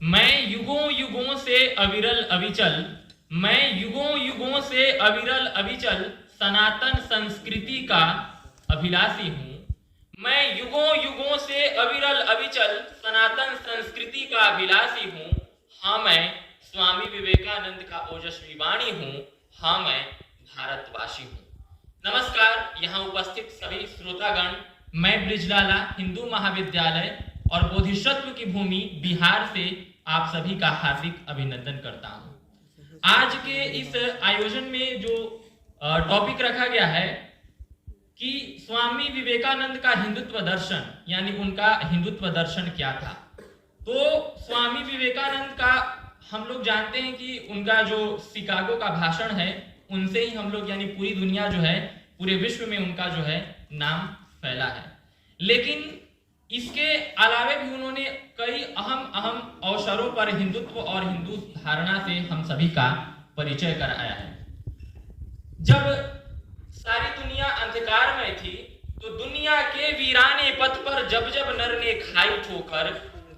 मैं युगों युगों से अविरल अविचल, मैं युगों युगों से अविरल अविचल सनातन संस्कृति का अभिलाषी हूँ। मैं युगों युगों से अविरल अविचल सनातन संस्कृति का अभिलाषी हूँ। हाँ, मैं स्वामी विवेकानंद का ओजस्वी वाणी हूँ। हाँ, मैं भारतवासी हूँ। नमस्कार, यहाँ उपस्थित सभी श्रोतागण, मैं ब्रिजलाला हिंदू महाविद्यालय और बोधिसत्व की भूमि बिहार से आप सभी का हार्दिक अभिनंदन करता हूं। आज के इस आयोजन में जो टॉपिक रखा गया है कि स्वामी विवेकानंद का हिंदुत्व दर्शन, यानी उनका हिंदुत्व दर्शन क्या था। तो स्वामी विवेकानंद का हम लोग जानते हैं कि उनका जो शिकागो का भाषण है, उनसे ही हम लोग यानी पूरी दुनिया जो है, पूरे विश्व में उनका जो है नाम फैला है। लेकिन इसके अलावे भी उन्होंने कई अहम अवसरों पर हिंदुत्व और हिंदू धारणा से हम सभी का परिचय कराया है। जब सारी दुनिया अंधकार में थी तो दुनिया के वीराने पथ पर जब जब नर ने खाई ठोकर,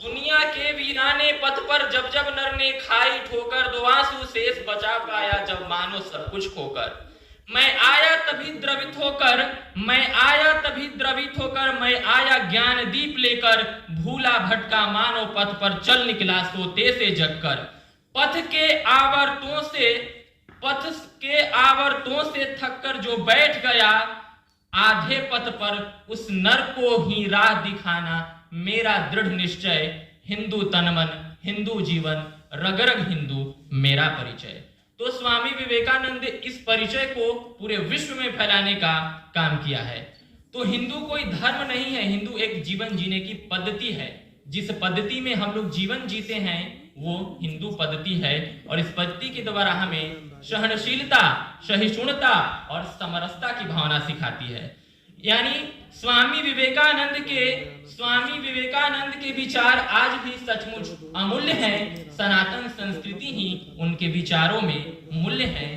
दुनिया के वीराने पथ पर जब जब नर ने खाई ठोकर, दो आंसू शेष बचा पाया जब मानो सब कुछ खोकर। मैं आया तभी द्रवित होकर, मैं आया तभी द्रवित होकर, मैं आया ज्ञान दीप लेकर, भूला भटका मानो पथ पर चल निकला सोते से जगकर। पथ के आवर्तों से थककर जो बैठ गया, आधे पथ पर उस नर को ही राह दिखाना मेरा दृढ़ निश्चय। हिंदू तनमन, हिंदू जीवन, रग रग हिंदू मेरा परिचय। तो स्वामी विवेकानंद इस परिचय को पूरे विश्व में फैलाने का काम किया है। तो हिंदू कोई धर्म नहीं है, हिंदू एक जीवन जीने की पद्धति है। जिस पद्धति में हम लोग जीवन जीते हैं वो हिंदू पद्धति है, और इस पद्धति के द्वारा हमें सहनशीलता, सहिष्णुता और समरसता की भावना सिखाती है। यानी स्वामी विवेकानंद के विचार आज भी सचमुच अमूल्य हैं। सनातन संस्कृति ही उनके विचारों में मूल्य है।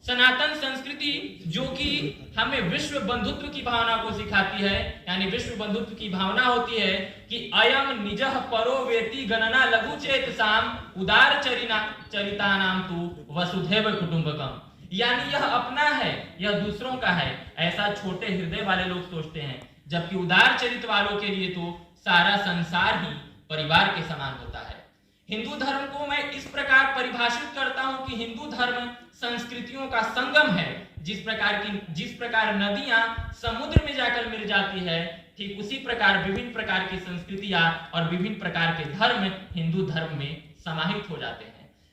सनातन संस्कृति जो कि हमें विश्व बंधुत्व की भावना को सिखाती है। यानी विश्व बंधुत्व की भावना होती है कि अयम निजः परो वेति गणना लघु चेतसाम उदार चरितानाम तु वसुधैव कुटुंबकम। यानी यह अपना है, यह दूसरों का है, ऐसा छोटे हृदय वाले लोग सोचते हैं। जबकि उदार चरित्र वालों के लिए तो सारा संसार ही परिवार के समान होता है। हिंदू धर्म को मैं इस प्रकार परिभाषित करता हूं कि हिंदू धर्म संस्कृतियों का संगम है। जिस प्रकार नदियां समुद्र में जाकर मिल जाती है, ठीक उसी प्रकार विभिन्न प्रकार की संस्कृतियां और विभिन्न प्रकार के धर्म हिंदू धर्म में समाहित हो जाते हैं।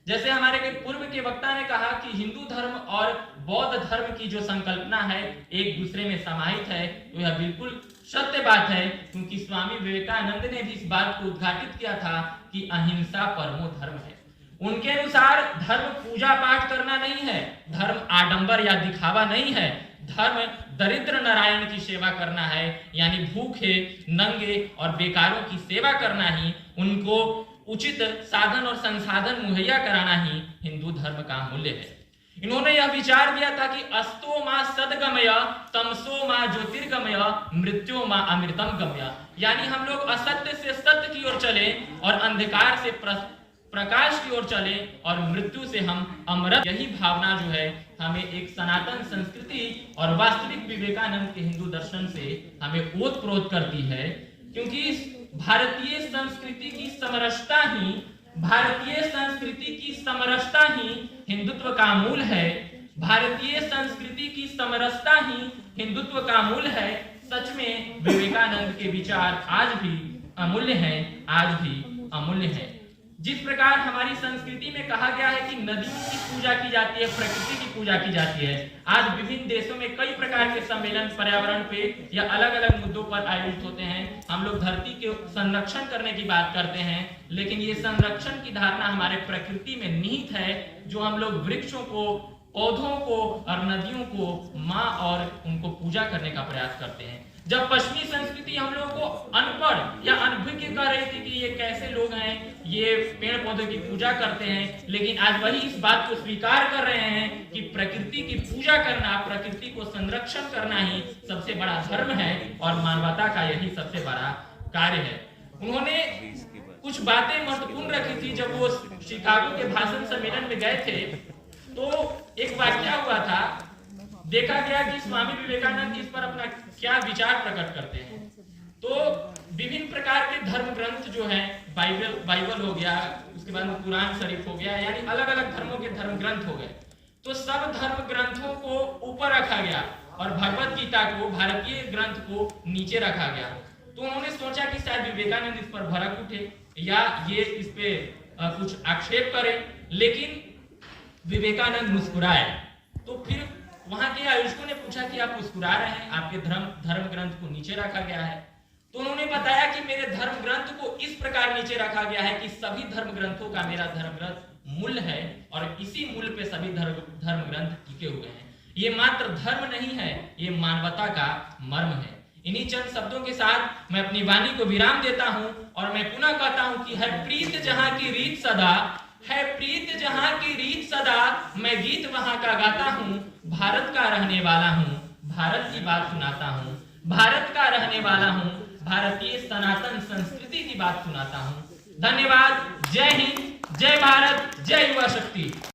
जैसे हमारे के पूर्व के वक्ता ने कहा कि हिंदू धर्म और बौद्ध धर्म की जो संकल्पना है एक दूसरे में समाहित है, तो यह बिल्कुल सत्य बात है। क्योंकि स्वामी विवेकानंद ने भी इस बात को उद्घाटित किया था कि अहिंसा परमो धर्म है। उनके अनुसार धर्म पूजा पाठ करना नहीं है, धर्म आडंबर या दिखावा नहीं है, धर्म दरिद्र नारायण की सेवा करना है। यानी भूखे, नंगे और बेकारों की सेवा करना ही, उनको उचित साधन और संसाधन मुहैया कराना ही हिंदू धर्म का मूल्य है। इन्होंने यह विचार दिया था कि अस्तो मा सदगमय, तमसो मा ज्योतिर्गमय, मृत्यो मा अमृतम गमय। यानी हम लोग असत्य से सत्य की ओर चले और अंधकार से प्रकाश की ओर चले और मृत्यु से हम अमृत। यही भावना जो है हमें एक सनातन संस्कृति और वास्तविक विवेकानंद के हिंदू दर्शन से हमें ओतप्रोत करती है। क्योंकि भारतीय संस्कृति की समरसता ही हिंदुत्व का मूल है। भारतीय संस्कृति की समरसता ही हिंदुत्व का मूल है। सच में विवेकानंद के विचार आज भी अमूल्य हैं। जिस प्रकार हमारी संस्कृति में कहा गया है कि नदी की पूजा की जाती है, प्रकृति की पूजा की जाती है, आज विभिन्न देशों में कई प्रकार के सम्मेलन पर्यावरण पे या अलग अलग मुद्दों पर आयोजित होते हैं। हम लोग धरती के संरक्षण करने की बात करते हैं, लेकिन ये संरक्षण की धारणा हमारे प्रकृति में निहित है। जो हम लोग वृक्षों को, पौधों को और नदियों को माँ और उनको पूजा करने का प्रयास करते हैं। जब पश्चिमी संस्कृति हम लोगों को अनपढ़ या अनभिज्ञ कर रही थी कि ये कैसे लोग हैं, ये पेड़ पौधों की पूजा करते हैं, लेकिन आज वही इस बात को स्वीकार कर रहे हैं कि प्रकृति की पूजा करना, प्रकृति को संरक्षण करना ही सबसे बड़ा धर्म है और मानवता का यही सबसे बड़ा कार्य है। उन्होंने कुछ बातें महत्वपूर्ण रखी थी। जब वो शिकागो के भाषण सम्मेलन में गए थे तो एक वाकया हुआ था। देखा गया कि स्वामी विवेकानंद इस पर अपना क्या विचार प्रकट करते हैं। तो विभिन्न प्रकार के धर्म ग्रंथ जो हैं, बाइबल हो गया, उसके बाद में कुरान शरीफ हो गया, यानी अलग अलग धर्मों के धर्म ग्रंथ हो गए। तो सब धर्म ग्रंथों को ऊपर रखा गया और भगवत गीता को, भारतीय ग्रंथ को नीचे रखा गया। तो उन्होंने सोचा कि शायद विवेकानंद इस पर भड़क उठे या ये इस पे कुछ आक्षेप करे, लेकिन विवेकानंद मुस्कुराए। तो फिर वहां के आयोजकों ने पूछा कि आप मुस्कुरा रहे हैं, आपके धर्म ग्रंथ को नीचे रखा गया है। तो उन्होंने बताया कि मेरे धर्म ग्रंथ को इस प्रकार नीचे रखा गया है कि सभी धर्म ग्रंथों का मेरा धर्म ग्रंथ मूल है और इसी मूल पे सभी धर्म ग्रंथ टिके हुए हैं। ये मात्र धर्म नहीं है, ये मानवता का मर्म है। इन्हीं चंद शब्दों के साथ मैं अपनी वाणी को विराम देता हूं और मैं पुनः कहता हूं कि है प्रीत जहां की रीत सदा, है प्रीत जहां की रीत सदा, मैं गीत वहां का गाता हूं, भारत का रहने वाला हूं, भारत की बात सुनाता हूं, भारत का रहने वाला हूं, भारतीय सनातन संस्कृति की बात सुनाता हूं। धन्यवाद। जय हिंद, जय भारत, जय युवा शक्ति।